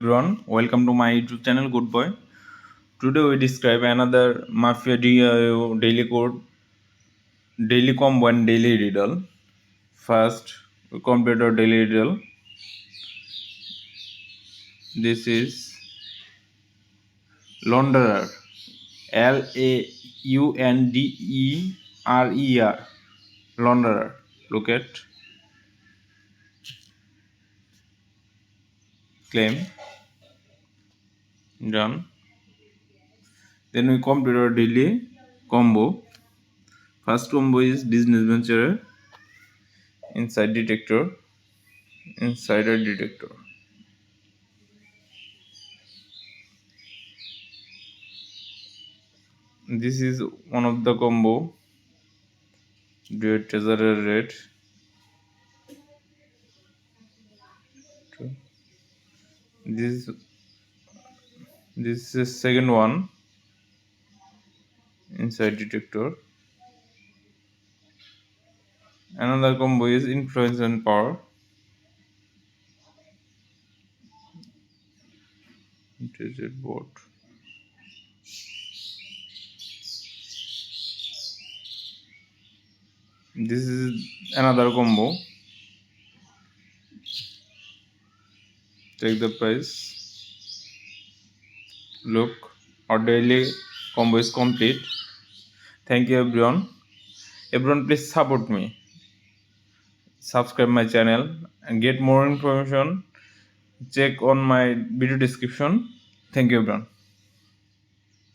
Everyone, welcome to my YouTube channel Good Boy. Today we describe another Mafia daily code, daily combo and daily riddle. First, we complete our daily riddle. This is Launderer. Launderer. Launderer. Look at claim. Done. Then we complete our daily combo. First combo is business venture inside detector. Insider detector. This is one of the combo. Treasurer rate. This is second one inside detector. Another combo is influence and power. Intelligent board. This is another combo. Check the price. Look, our daily combo is complete. Thank you everyone. Everyone please support me. Subscribe my channel and get more information. Check on my video description. Thank you everyone.